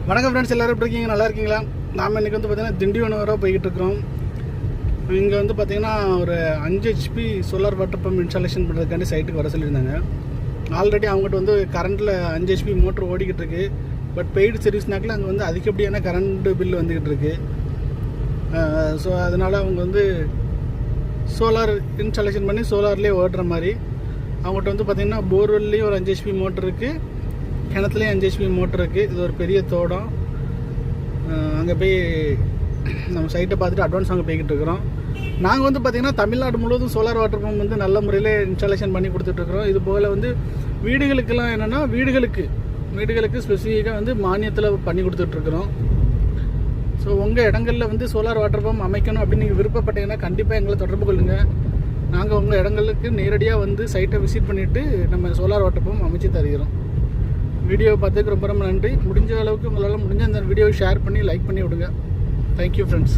வணக்கம் ஃப்ரெண்ட்ஸ், எல்லோரும் எப்படி இருக்கீங்க? நல்லா இருக்கீங்களா? நாம் இன்றைக்கி வந்து பார்த்திங்கன்னா திண்டிவனம் வர போய்கிட்டு இருக்கிறோம். இங்கே வந்து பார்த்திங்கன்னா ஒரு 5 HP solar water pump installation பண்ணுறதுக்காண்டி சைட்டுக்கு வர சொல்லியிருந்தாங்க. ஆல்ரெடி அவங்ககிட்ட வந்து கரண்ட்டில் 5 HP மோட்ரு ஓடிக்கிட்டு இருக்குது. பட் பெய்டு சர்வீஸ்னாக்கில் அங்கே வந்து அதிகப்படியான கரண்ட்டு பில் வந்துக்கிட்டு இருக்குது. ஸோ அதனால் அவங்க வந்து சோலார் இன்ஸ்டாலேஷன் பண்ணி சோலார்லேயே ஓடுற மாதிரி அவங்ககிட்ட வந்து பார்த்திங்கன்னா போர்வெல்லையும் ஒரு 5 HP மோட்ரு இருக்குது, கிணத்துலேயும் 5 HP மோட்ரு இருக்குது. இது ஒரு பெரிய தோட்டம். அங்கே போய் நம்ம சைட்டை பார்த்துட்டு அட்வான்ஸ் அங்கே போய்கிட்டு இருக்கிறோம். நாங்கள் வந்து பார்த்திங்கன்னா தமிழ்நாடு முழுவதும் சோலார் வாட்டர் பம்ப் வந்து நல்ல முறையில் இன்ஸ்டாலேஷன் பண்ணி கொடுத்துட்ருக்குறோம். இது போல் வந்து வீடுகளுக்கெல்லாம் என்னென்னா வீடுகளுக்கு ஸ்பெசிஃபிக்காக வந்து மானியத்தில் பண்ணி கொடுத்துட்ருக்குறோம். ஸோ உங்கள் இடங்களில் வந்து சோலார் வாட்டர் பம்ப் அமைக்கணும் அப்படின்னு நீங்கள் விருப்பப்பட்டீங்கன்னா கண்டிப்பாக எங்களை தொடர்பு கொள்ளுங்கள். நாங்கள் உங்கள் இடங்களுக்கு நேரடியாக வந்து சைட்டை விசிட் பண்ணிவிட்டு நம்ம சோலார் வாட்டர் பம்ப் அமைச்சு தருகிறோம். வீடியோ பார்த்ததுக்கு ரொம்ப ரொம்ப நன்றி. முடிஞ்ச அளவுக்கு உங்களால் முடிஞ்ச அந்த வீடியோவை ஷேர் பண்ணி லைக் பண்ணி விடுங்க. Thank you friends.